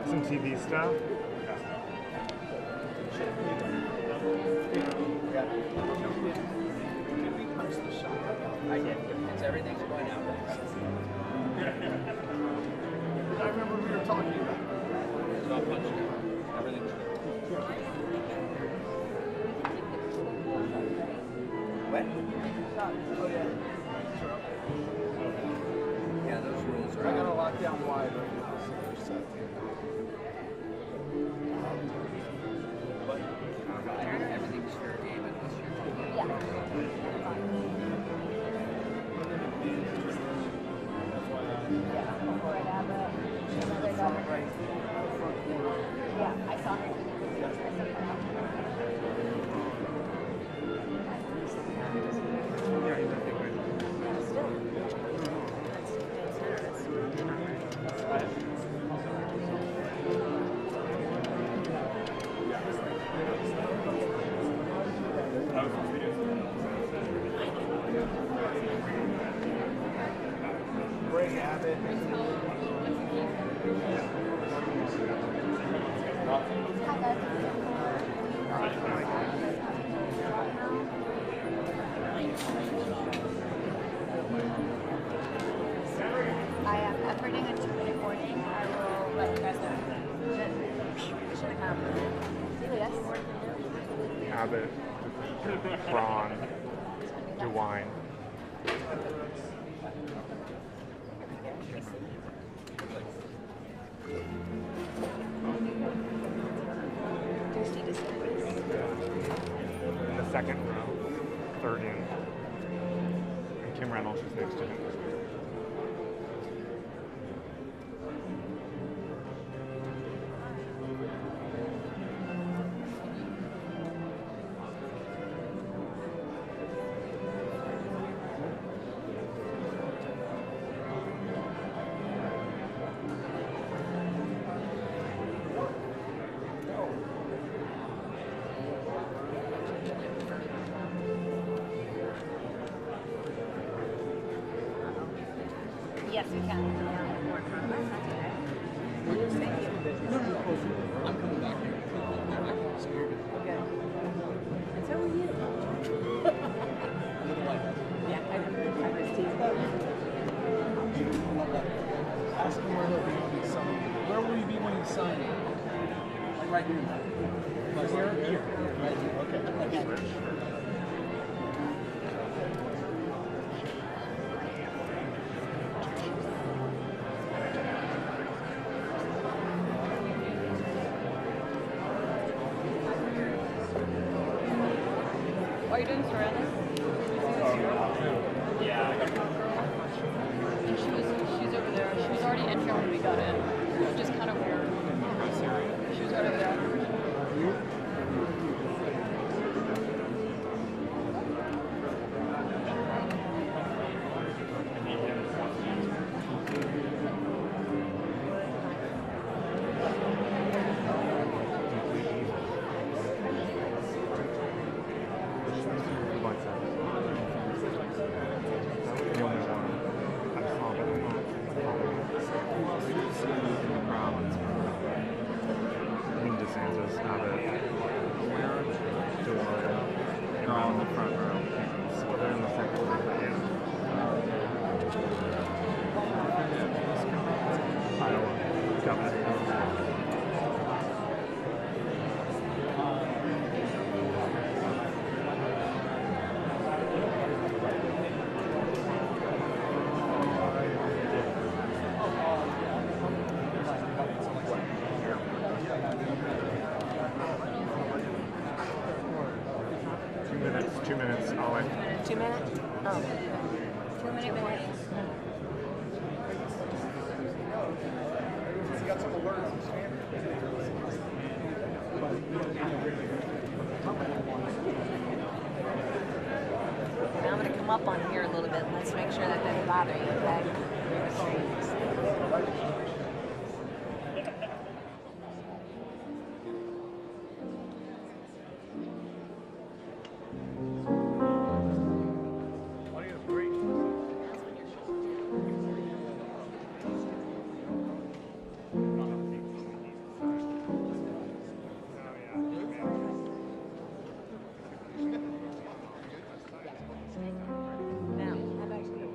Some TV stuff. I did. It's everything's going out. I remember we were talking about It's not punched. Everything's good. What? Oh yeah. Yeah, those rules are. I got a lockdown wide right now, so there's that. Everything's fair game unless you're. Yeah, I saw her. Yeah, he's definitely good. Great habit. I am efforting a 2-minute warning. I will let you guys know. Should have yes. Abbott, Braun, DeWine. In the second row, third in. And Kim Reynolds is next to him. Yes, we can. I'm coming back here. Okay. And so are you. Yeah, I was Ask him where he'll be when he signs. Where will you be when you sign it? Like right here. Like here? Here. Right here. Okay. Are you doing Serenus? And she's over there. She was already in here when we got in. Which is kind of weird. She was right over there. DeSantis, Abbott, DeWine, they're all in the front row. So they're in the second row. Yeah. Iowa, governor. Two minutes, all in. 2 minutes? Oh. 2-minute warning. He's got some alerts. Now I'm going to come up on here a little bit. Let's make sure that doesn't bother you, okay? Audio is great. Now, how about you?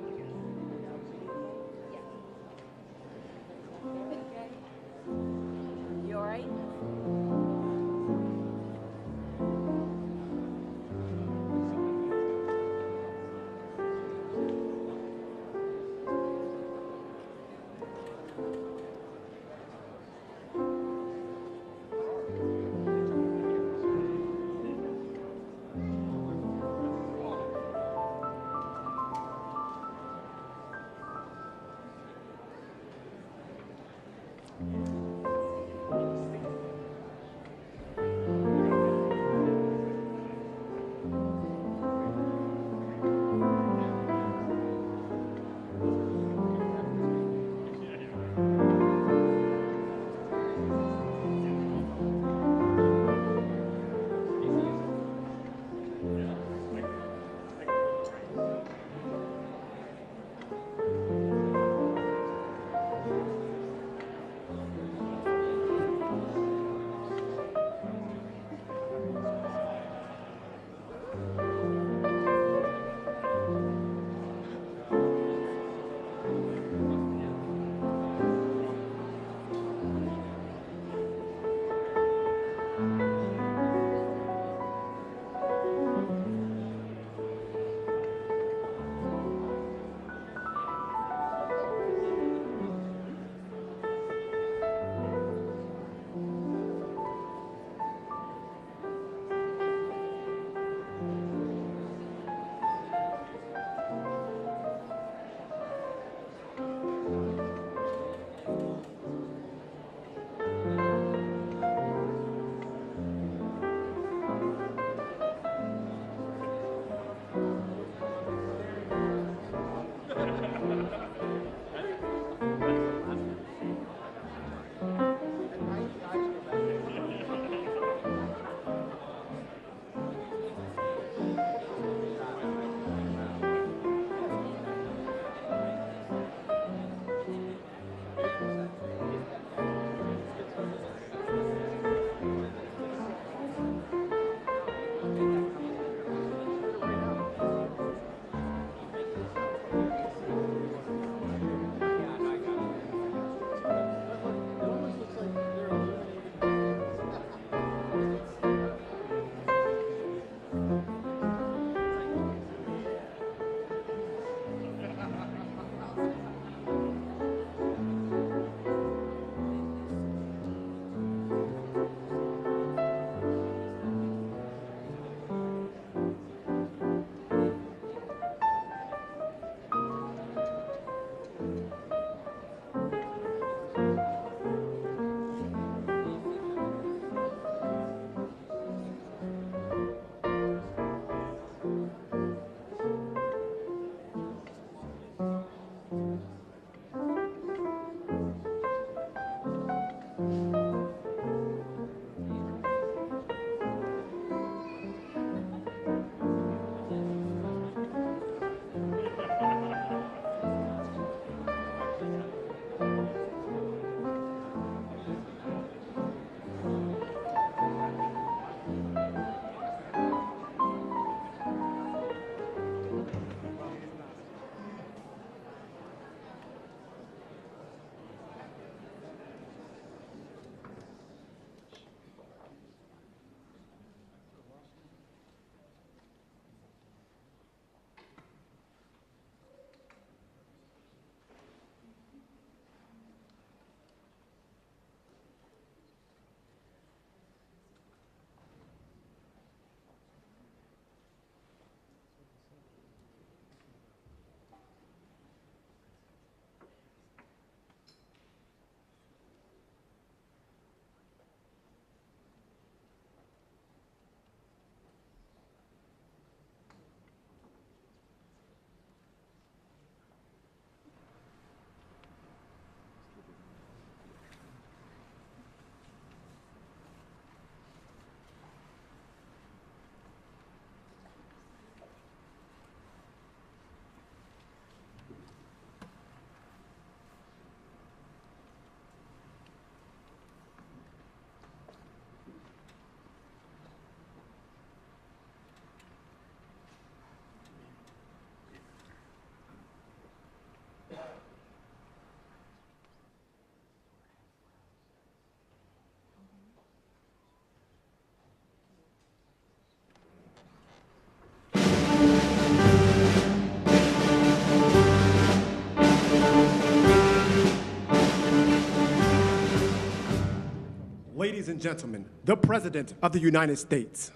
Ladies and gentlemen, the President of the United States.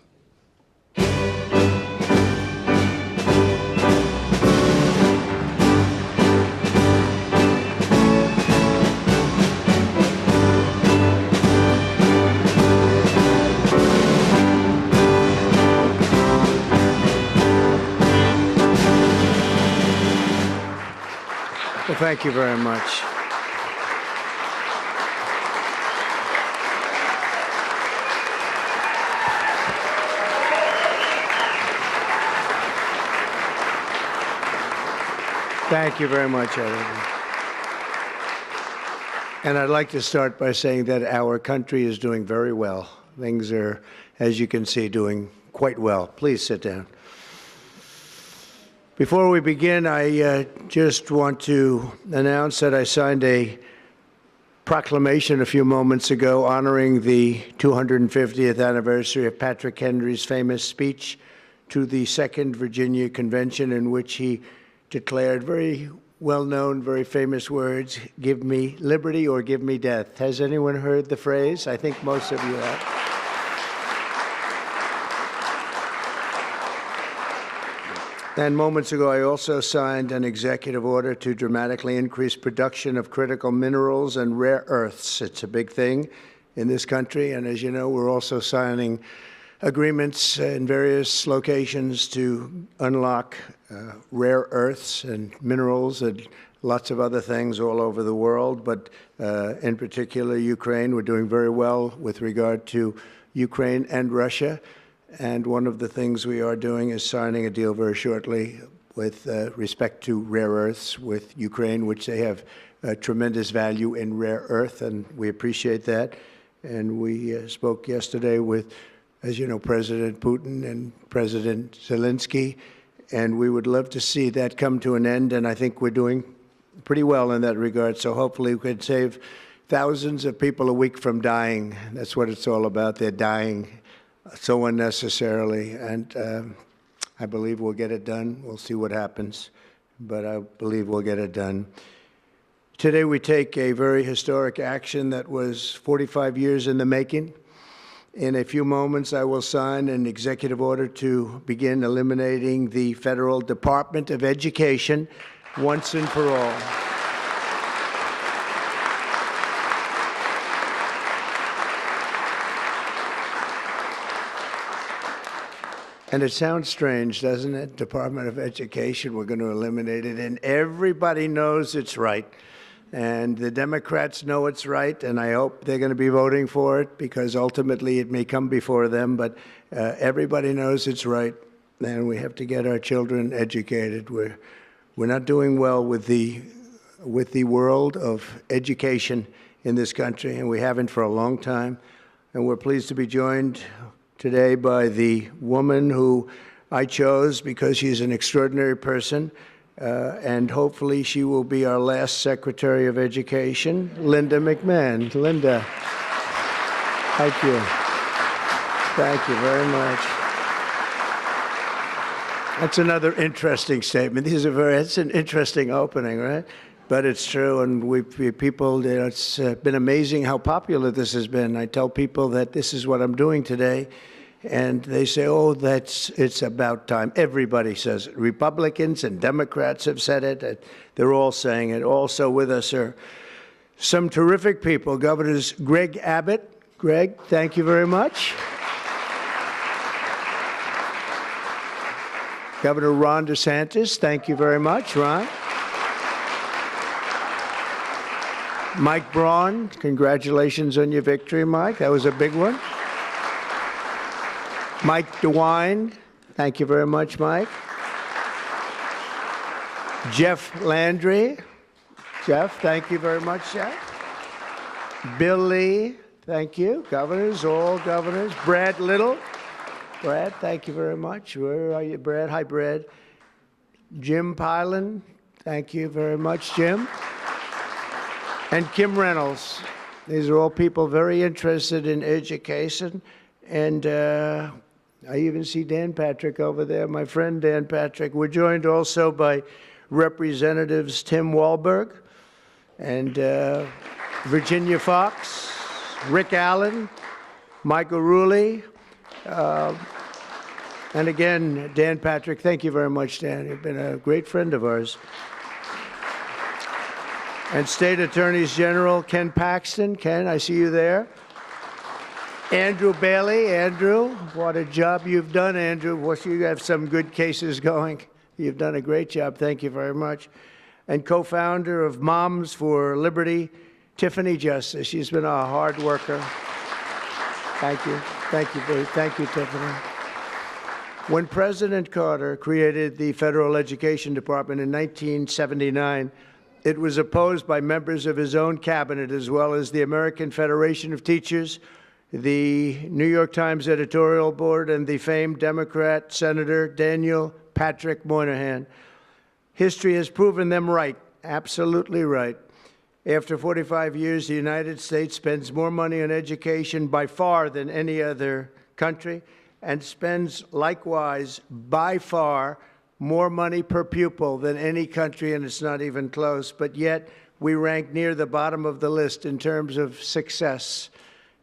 Well, thank you very much. Thank you very much, everyone. And I'd like to start by saying that our country is doing very well. Things are, as you can see, doing quite well. Please sit down. Before we begin, I just want to announce that I signed a proclamation a few moments ago honoring the 250th anniversary of Patrick Henry's famous speech to the Second Virginia Convention, in which he declared very well-known, very famous words, "Give me liberty or give me death." Has anyone heard the phrase? I think most of you have. And moments ago, I also signed an executive order to dramatically increase production of critical minerals and rare earths. It's a big thing in this country, and as you know, we're also signing agreements in various locations to unlock rare earths and minerals and lots of other things all over the world, but in particular, Ukraine. We're doing very well with regard to Ukraine and Russia. And one of the things we are doing is signing a deal very shortly with respect to rare earths with Ukraine, which they have tremendous value in rare earth, and we appreciate that. And we spoke yesterday with, as you know, President Putin and President Zelensky, and we would love to see that come to an end, and I think we're doing pretty well in that regard. So hopefully we could save thousands of people a week from dying. That's what it's all about. They're dying so unnecessarily, and I believe we'll get it done. We'll see what happens, but I believe we'll get it done. Today we take a very historic action that was 45 years in the making. In a few moments, I will sign an executive order to begin eliminating the Federal Department of Education once and for all. And it sounds strange, doesn't it? Department of Education, we're going to eliminate it. And everybody knows it's right. And the Democrats know it's right, and I hope they're going to be voting for it, because ultimately it may come before them. But everybody knows it's right, and we have to get our children educated. We're not doing well with the world of education in this country, and we haven't for a long time. And we're pleased to be joined today by the woman who I chose because she's an extraordinary person, and hopefully she will be our last Secretary of Education, Linda McMahon. Linda, thank you. Thank you very much. That's another interesting statement. It's an interesting opening, right? But it's true, and it's been amazing how popular this has been. I tell people that this is what I'm doing today, and they say, oh, it's about time. Everybody says it. Republicans and Democrats have said it. They're all saying it. Also with us are some terrific people. Governors Greg Abbott. Greg, thank you very much. Governor Ron DeSantis, thank you very much, Ron. Mike Braun, congratulations on your victory, Mike. That was a big one. Mike DeWine, thank you very much, Mike. Jeff Landry. Jeff, thank you very much, Jeff. Bill Lee, thank you. Governors, all governors. Brad Little. Brad, thank you very much. Where are you, Brad? Hi, Brad. Jim Pilan, thank you very much, Jim. And Kim Reynolds. These are all people very interested in education. And I even see Dan Patrick over there, my friend Dan Patrick. We're joined also by Representatives Tim Walberg and Virginia Fox. Rick Allen, Michael Rulli, and again, Dan Patrick. Thank you very much, Dan. You've been a great friend of ours. And State Attorneys General Ken Paxton. Ken, I see you there. Andrew Bailey. Andrew, what a job you've done, Andrew. You have some good cases going. You've done a great job. Thank you very much. And co-founder of Moms for Liberty, Tiffany Justice. She's been a hard worker. Thank you. Thank you, Boo. Thank you, Tiffany. When President Carter created the Federal Education Department in 1979, it was opposed by members of his own cabinet, as well as the American Federation of Teachers, the New York Times editorial board, and the famed Democrat Senator Daniel Patrick Moynihan. History has proven them right, absolutely right. After 45 years, the United States spends more money on education by far than any other country, and spends likewise by far more money per pupil than any country, and it's not even close. But yet, we rank near the bottom of the list in terms of success.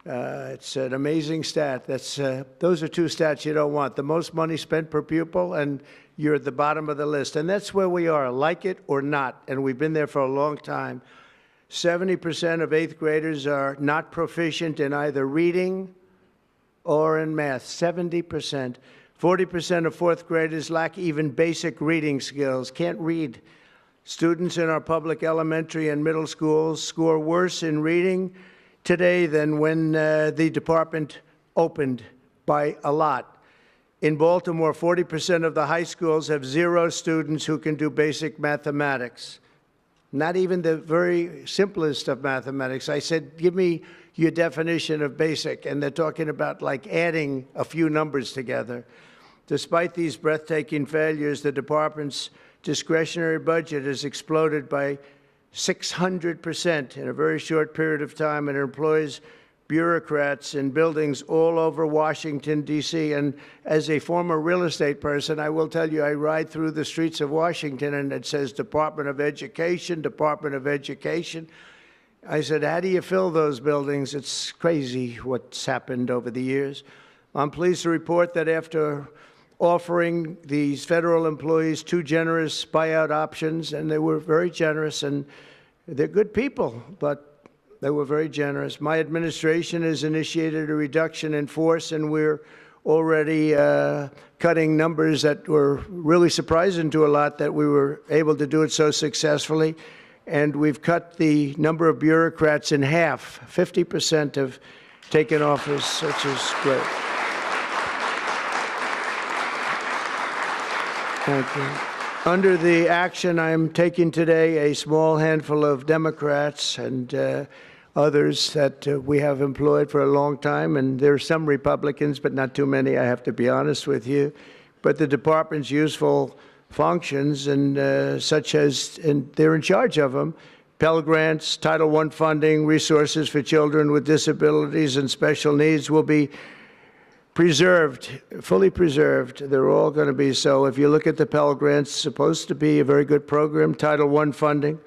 It's an amazing stat. Those are two stats you don't want. The most money spent per pupil, and you're at the bottom of the list. And that's where we are, like it or not, and we've been there for a long time. 70% of eighth graders are not proficient in either reading or in math, 70%. 40% of fourth graders lack even basic reading skills, can't read. Students in our public elementary and middle schools score worse in reading today than when the department opened, by a lot. In Baltimore, 40% of the high schools have 0 students who can do basic mathematics. Not even the very simplest of mathematics. I said, give me your definition of basic, and they're talking about like adding a few numbers together. Despite these breathtaking failures, the department's discretionary budget has exploded by 600% in a very short period of time, and it employs bureaucrats in buildings all over Washington, D.C. And as a former real estate person, I will tell you, I ride through the streets of Washington, and it says Department of Education, Department of Education. I said, how do you fill those buildings? It's crazy what's happened over the years. I'm pleased to report that after offering these federal employees 2 generous buyout options, and they were very generous, and they're good people, but they were very generous. My administration has initiated a reduction in force, and we're already cutting numbers that were really surprising to a lot, that we were able to do it so successfully. And we've cut the number of bureaucrats in half. 50% have taken office, which is great. Thank you. Under the action I'm taking today, a small handful of Democrats and others that we have employed for a long time, and there are some Republicans, but not too many, I have to be honest with you. But the department's useful functions, and such as, and they're in charge of them, Pell Grants, Title I funding, resources for children with disabilities and special needs will be preserved, fully preserved. They're all going to be so. If you look at the Pell Grants, it's supposed to be a very good program, Title I funding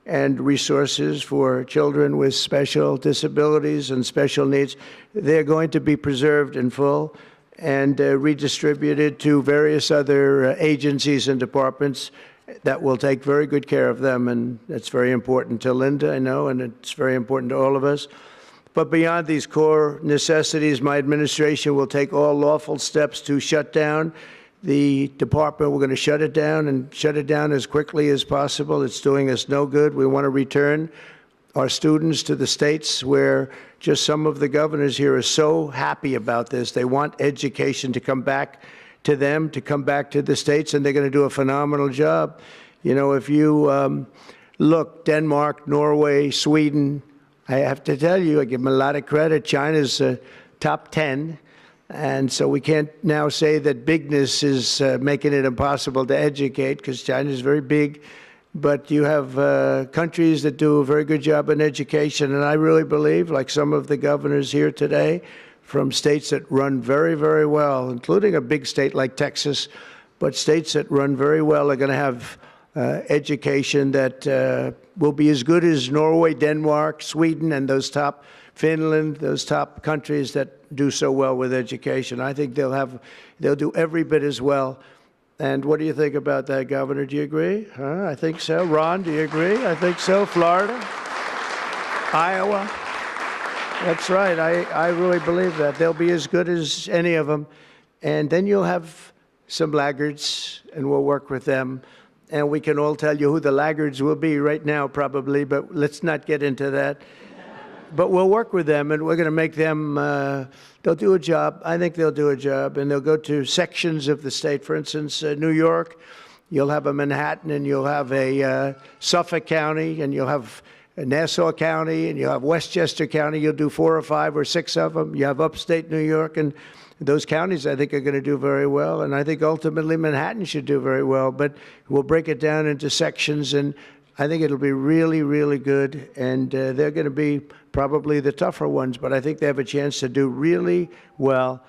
and resources for children with special disabilities and special needs. They're going to be preserved in full and redistributed to various other agencies and departments that will take very good care of them. And that's very important to Linda, I know, and it's very important to all of us. But beyond these core necessities, my administration will take all lawful steps to shut down the department. We're going to shut it down, and shut it down as quickly as possible. It's doing us no good. We want to return our students to the states, where just some of the governors here are so happy about this. They want education to come back to them, to come back to the states, and they're going to do a phenomenal job. You know, if you look, Denmark, Norway, Sweden, I have to tell you, I give them a lot of credit. China's top 10, and so we can't now say that bigness is making it impossible to educate, because China's very big. But you have countries that do a very good job in education, and I really believe, like some of the governors here today, from states that run very, very well, including a big state like Texas, but states that run very well are going to have education that will be as good as Norway, Denmark, Sweden, and those top, Finland, those top countries that do so well with education. I think they'll do every bit as well. And what do you think about that, Governor? Do you agree? I think so. Ron, do you agree? I think so. Florida? Iowa? That's right. I really believe that. They'll be as good as any of them. And then you'll have some laggards, and we'll work with them. And we can all tell you who the laggards will be right now, probably, but let's not get into that. But we'll work with them, and we're going to make them, they'll do a job. I think they'll do a job, and they'll go to sections of the state. For instance, New York, you'll have a Manhattan, and you'll have a Suffolk County, and you'll have Nassau County, and you'll have Westchester County. You'll do 4 or 5 or 6 of them. You have upstate New York, and those counties, I think, are going to do very well. And I think ultimately Manhattan should do very well. But we'll break it down into sections, and I think it'll be really, really good. And they're going to be probably the tougher ones, but I think they have a chance to do really well.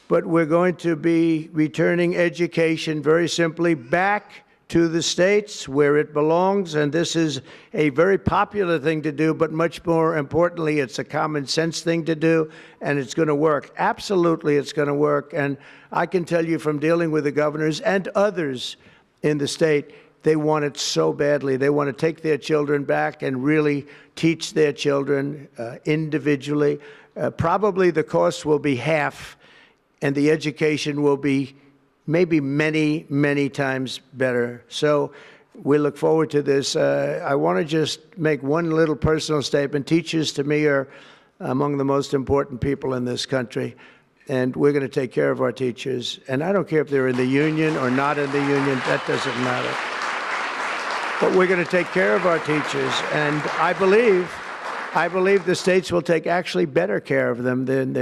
But we're going to be returning education very simply back to the states where it belongs, and this is a very popular thing to do, but much more importantly, it's a common sense thing to do, and it's going to work. Absolutely, it's going to work. And I can tell you from dealing with the governors and others in the state, they want it so badly. They want to take their children back and really teach their children individually. Probably the cost will be half, and the education will be maybe many, many times better. So we look forward to this. I want to just make one little personal statement. Teachers, to me, are among the most important people in this country, and we're going to take care of our teachers. And I don't care if they're in the union or not in the union. That doesn't matter. But we're going to take care of our teachers, and I believe the states will take actually better care of them than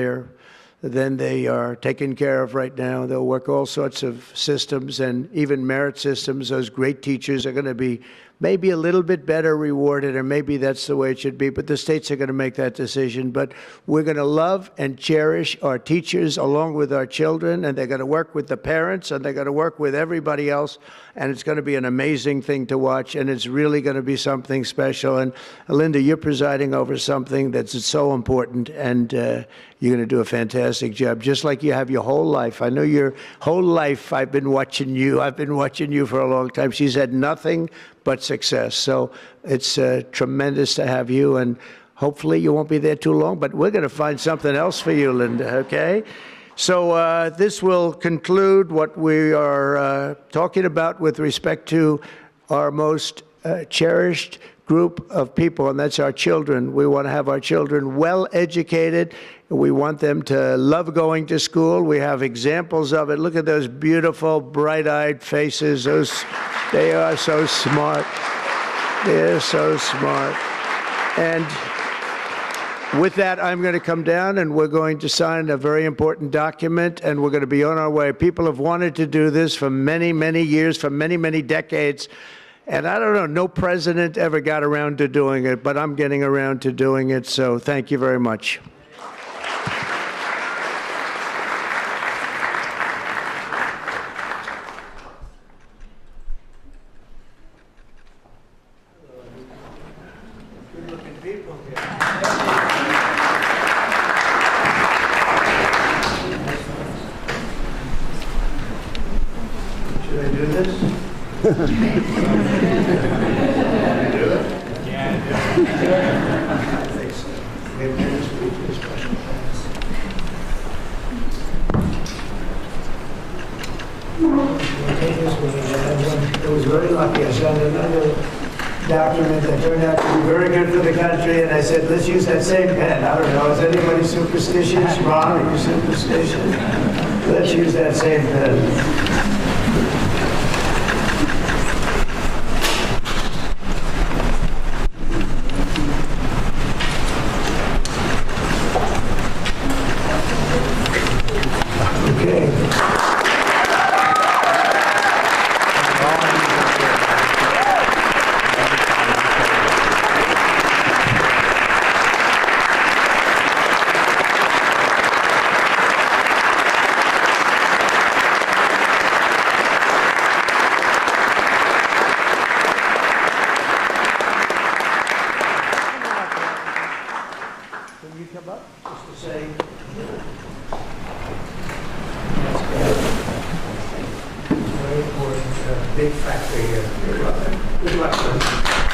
they are taken care of right now. They'll work all sorts of systems and even merit systems. Those great teachers are going to be maybe a little bit better rewarded, or maybe that's the way it should be, but the states are going to make that decision. But we're going to love and cherish our teachers along with our children, and they're going to work with the parents, and they're going to work with everybody else, and it's going to be an amazing thing to watch, and it's really going to be something special. And Linda, you're presiding over something that's so important, and you're going to do a fantastic job, just like you have your whole life. I know your whole life I've been watching you. I've been watching you for a long time. She's had nothing but success. So it's tremendous to have you, and hopefully you won't be there too long, but we're going to find something else for you, Linda, okay? So this will conclude what we are talking about with respect to our most cherished group of people, and that's our children. We want to have our children well educated. We want them to love going to school. We have examples of it. Look at those beautiful, bright-eyed faces. They are so smart. They're so smart. And with that, I'm going to come down, and we're going to sign a very important document, and we're going to be on our way. People have wanted to do this for many, many years, for many, many decades. And I don't know, no president ever got around to doing it, but I'm getting around to doing it, so thank you very much. Good-looking people here. Should I do this? Do it? Yeah, I think so. It was very lucky. I signed another document that turned out to be very good for the country, and I said, let's use that same pen. I don't know, is anybody superstitious? Ron, are you superstitious? Let's use that same pen. Will you come up just to say? Very important, big factor here. Good luck. Good luck, son.